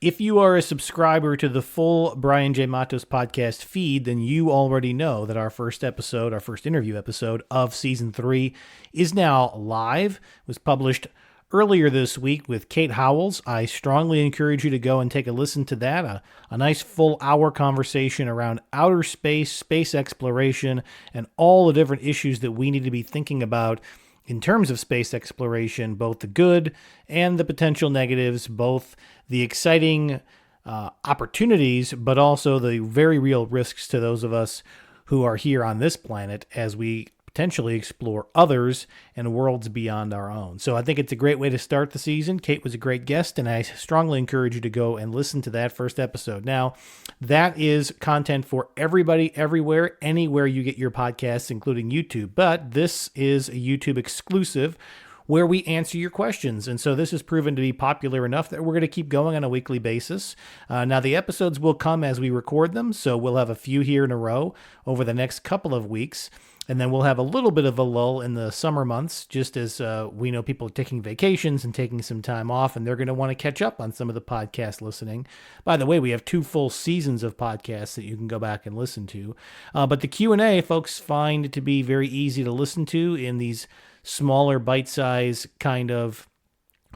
If you are a subscriber to the full Brian J. Matos podcast feed, then you already know that our first interview episode of season 3 is now live. It was published earlier this week with Kate Howells. I strongly encourage you to go and take a listen to that. A nice full hour conversation around outer space, space exploration, and all the different issues that we need to be thinking about in terms of space exploration, both the good and the potential negatives, both the exciting opportunities, but also the very real risks to those of us who are here on this planet as we potentially explore others and worlds beyond our own. So I think it's a great way to start the season. Kate was a great guest, and I strongly encourage you to go and listen to that first episode. Now, that is content for everybody, everywhere, anywhere you get your podcasts, including YouTube. But this is a YouTube exclusive where we answer your questions. And so this has proven to be popular enough that we're going to keep going on a weekly basis. Now, the episodes will come as we record them, so we'll have a few here in a row over the next couple of weeks. And then we'll have a little bit of a lull in the summer months, just as we know people are taking vacations and taking some time off, and they're going to want to catch up on some of the podcast listening. By the way, we have 2 full seasons of podcasts that you can go back and listen to. But the Q&A, folks find to be very easy to listen to in these smaller bite-size kind of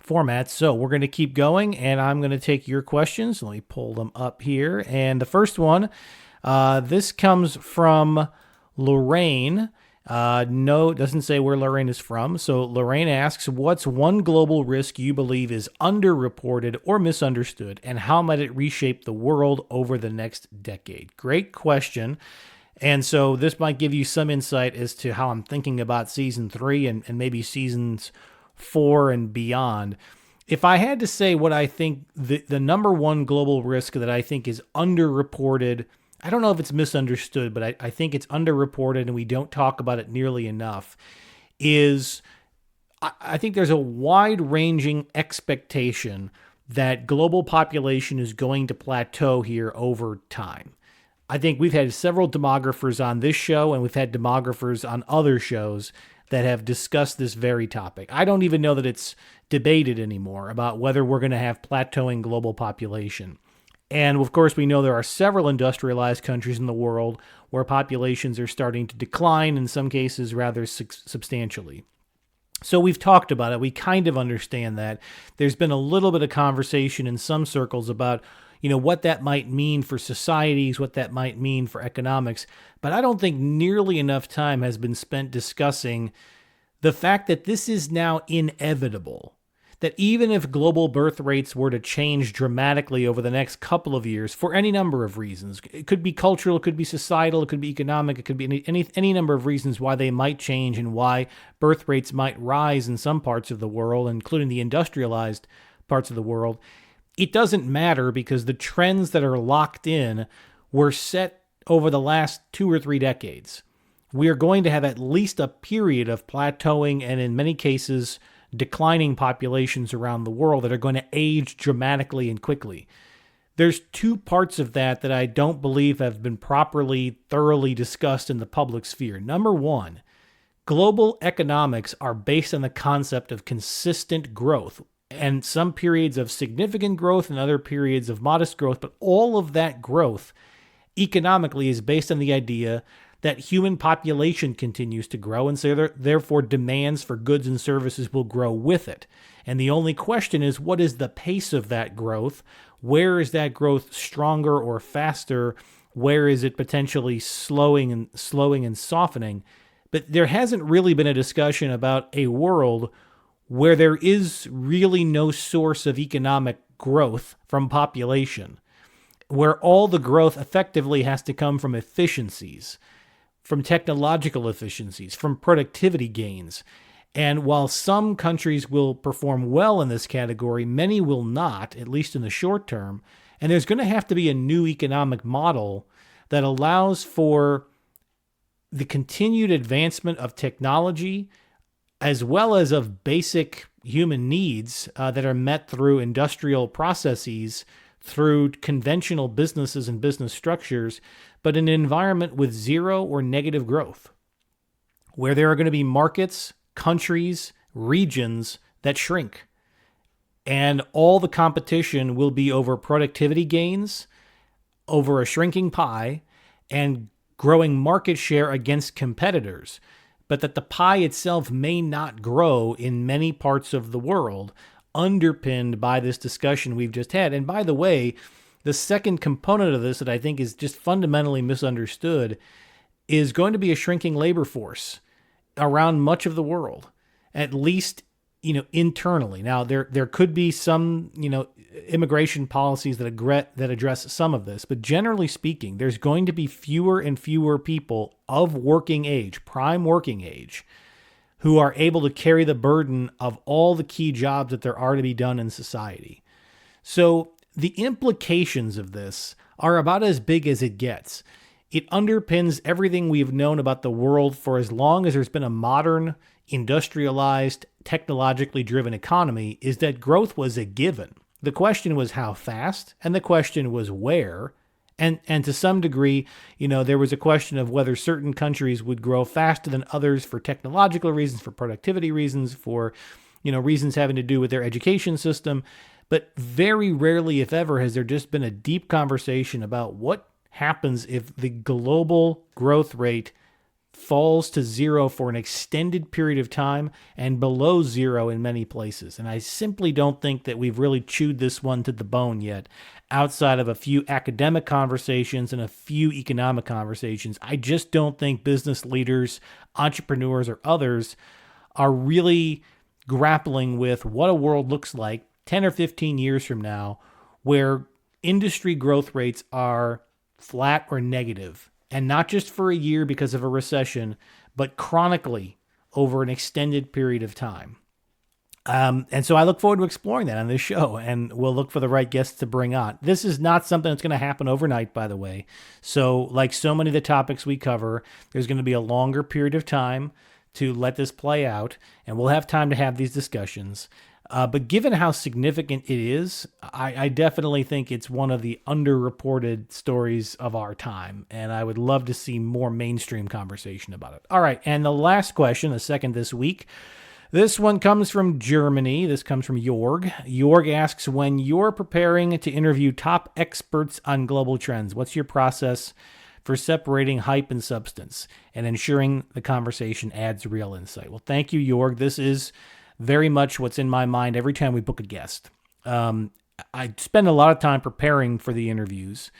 formats. So we're going to keep going, and I'm going to take your questions. Let me pull them up here. And the first one, this comes from Lorraine. No, it doesn't say where Lorraine is from. So Lorraine asks, what's one global risk you believe is underreported or misunderstood, and how might it reshape the world over the next decade? Great question. And so this might give you some insight as to how I'm thinking about season 3 and maybe seasons 4 and beyond. If I had to say what I think the number one global risk that I think is underreported, I don't know if it's misunderstood, but I think it's underreported and we don't talk about it nearly enough, is I think there's a wide-ranging expectation that global population is going to plateau here over time. I think we've had several demographers on this show, and we've had demographers on other shows that have discussed this very topic. I don't even know that it's debated anymore about whether we're going to have plateauing global population. And of course, we know there are several industrialized countries in the world where populations are starting to decline, in some cases rather substantially. So we've talked about it. We kind of understand that. There's been a little bit of conversation in some circles about, what that might mean for societies, what that might mean for economics. But I don't think nearly enough time has been spent discussing the fact that this is now inevitable. That even if global birth rates were to change dramatically over the next couple of years for any number of reasons, it could be cultural, it could be societal, it could be economic, it could be any number of reasons why they might change and why birth rates might rise in some parts of the world, including the industrialized parts of the world, it doesn't matter because the trends that are locked in were set over the last 2 or 3 decades. We are going to have at least a period of plateauing and in many cases declining populations around the world that are going to age dramatically and quickly. There's 2 parts of that I don't believe have been properly, thoroughly discussed in the public sphere. Number 1, global economics are based on the concept of consistent growth, and some periods of significant growth and other periods of modest growth, but all of that growth economically is based on the idea that human population continues to grow, and so therefore demands for goods and services will grow with it. And the only question is, what is the pace of that growth? Where is that growth stronger or faster? Where is it potentially slowing and softening? But there hasn't really been a discussion about a world where there is really no source of economic growth from population, where all the growth effectively has to come from efficiencies, from technological efficiencies, from productivity gains. And while some countries will perform well in this category, many will not, at least in the short term. And there's going to have to be a new economic model that allows for the continued advancement of technology as well as of basic human needs that are met through industrial processes, through conventional businesses and business structures, but in an environment with zero or negative growth, where there are going to be markets, countries, regions that shrink. And all the competition will be over productivity gains, over a shrinking pie, and growing market share against competitors, but that the pie itself may not grow in many parts of the world, underpinned by this discussion we've just had. And by the way, the second component of this that I think is just fundamentally misunderstood is going to be a shrinking labor force around much of the world, at least internally. Now, there could be some immigration policies that address some of this, but generally speaking, there's going to be fewer and fewer people of working age, prime working age, who are able to carry the burden of all the key jobs that there are to be done in society. So the implications of this are about as big as it gets. It underpins everything we've known about the world for as long as there's been a modern, industrialized, technologically driven economy, is that growth was a given. The question was how fast, and the question was where. And to some degree, there was a question of whether certain countries would grow faster than others for technological reasons, for productivity reasons, for reasons having to do with their education system. But very rarely, if ever, has there just been a deep conversation about what happens if the global growth rate falls to zero for an extended period of time and below zero in many places. And I simply don't think that we've really chewed this one to the bone yet, outside of a few academic conversations and a few economic conversations. I just don't think business leaders, entrepreneurs, or others are really grappling with what a world looks like 10 or 15 years from now, where industry growth rates are flat or negative. And not just for a year because of a recession, but chronically over an extended period of time. And so I look forward to exploring that on this show, and we'll look for the right guests to bring on. This is not something that's going to happen overnight, by the way. So like so many of the topics we cover, there's going to be a longer period of time to let this play out, and we'll have time to have these discussions. But given how significant it is, I definitely think it's one of the underreported stories of our time, and I would love to see more mainstream conversation about it. All right, and the last question, the second this week, this one comes from Germany. This comes from Jorg. Jorg asks, when you're preparing to interview top experts on global trends, what's your process for separating hype and substance and ensuring the conversation adds real insight? Well, thank you, Jorg. This is very much what's in my mind every time we book a guest. I spend a lot of time preparing for the interviews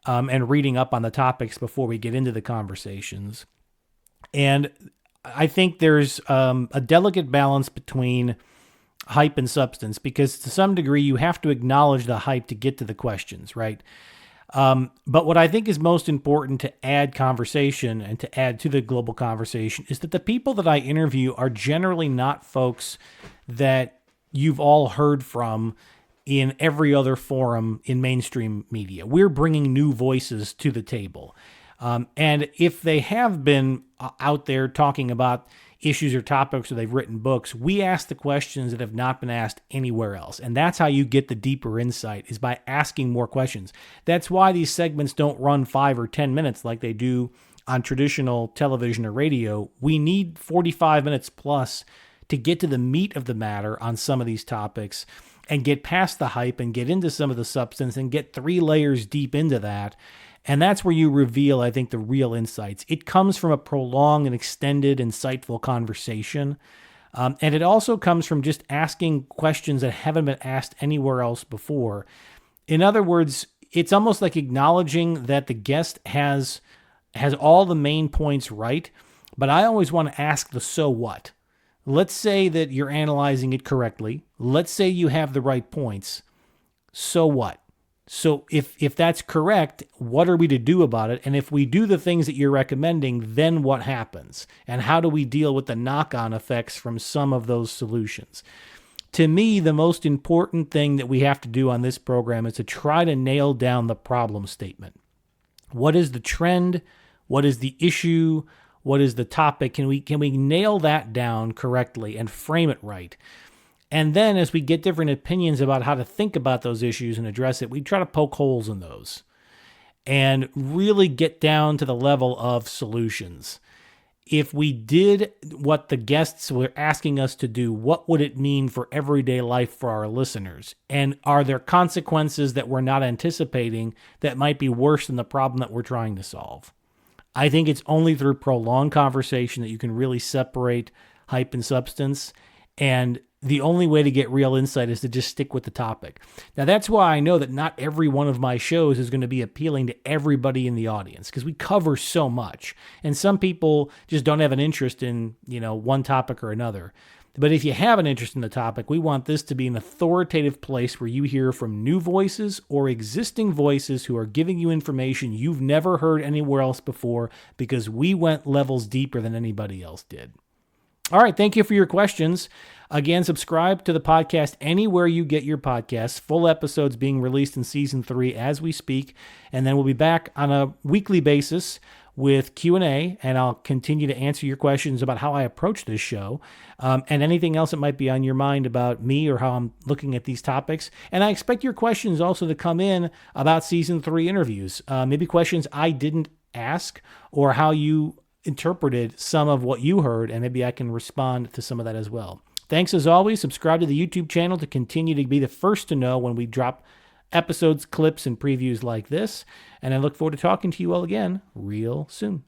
and reading up on the topics before we get into the conversations. And I think there's a delicate balance between hype and substance, because to some degree you have to acknowledge the hype to get to the questions, right? But what I think is most important to add conversation and to add to the global conversation is that the people that I interview are generally not folks that you've all heard from in every other forum in mainstream media. We're bringing new voices to the table. And if they have been out there talking about issues or topics, or they've written books, we ask the questions that have not been asked anywhere else. And that's how you get the deeper insight, is by asking more questions. That's why these segments don't run 5 or 10 minutes like they do on traditional television or radio. We need 45 minutes plus to get to the meat of the matter on some of these topics and get past the hype and get into some of the substance and get 3 layers deep into that. And that's where you reveal, I think, the real insights. It comes from a prolonged and extended, insightful conversation. And it also comes from just asking questions that haven't been asked anywhere else before. In other words, it's almost like acknowledging that the guest has all the main points right, but I always want to ask the so what. Let's say that you're analyzing it correctly. Let's say you have the right points. So what? So if that's correct, what are we to do about it? And if we do the things that you're recommending, then what happens? And how do we deal with the knock-on effects from some of those solutions? To me, the most important thing that we have to do on this program is to try to nail down the problem statement. What is the trend? What is the issue? What is the topic? Can we nail that down correctly and frame it right? And then as we get different opinions about how to think about those issues and address it, we try to poke holes in those and really get down to the level of solutions. if we did what the guests were asking us to do, what would it mean for everyday life for our listeners? And are there consequences that we're not anticipating that might be worse than the problem that we're trying to solve? I think it's only through prolonged conversation that you can really separate hype and substance. And the only way to get real insight is to just stick with the topic. Now, that's why I know that not every one of my shows is going to be appealing to everybody in the audience, because we cover so much. And some people just don't have an interest in, one topic or another. But if you have an interest in the topic, we want this to be an authoritative place where you hear from new voices or existing voices who are giving you information you've never heard anywhere else before, because we went levels deeper than anybody else did. All right, thank you for your questions. Again, subscribe to the podcast anywhere you get your podcasts. Full episodes being released in Season 3 as we speak. And then we'll be back on a weekly basis with Q&A, and I'll continue to answer your questions about how I approach this show, and anything else that might be on your mind about me or how I'm looking at these topics. And I expect your questions also to come in about Season 3 interviews, maybe questions I didn't ask, or how you interpreted some of what you heard, and maybe I can respond to some of that as well. Thanks as always. Subscribe to the YouTube channel to continue to be the first to know when we drop episodes, clips, and previews like this. And I look forward to talking to you all again real soon.